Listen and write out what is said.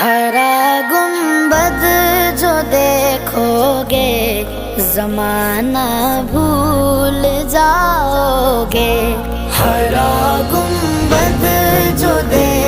ہرا گنبد جو دیکھو گے زمانہ بھول جاؤ گے، ہرا گنبد جو دیکھو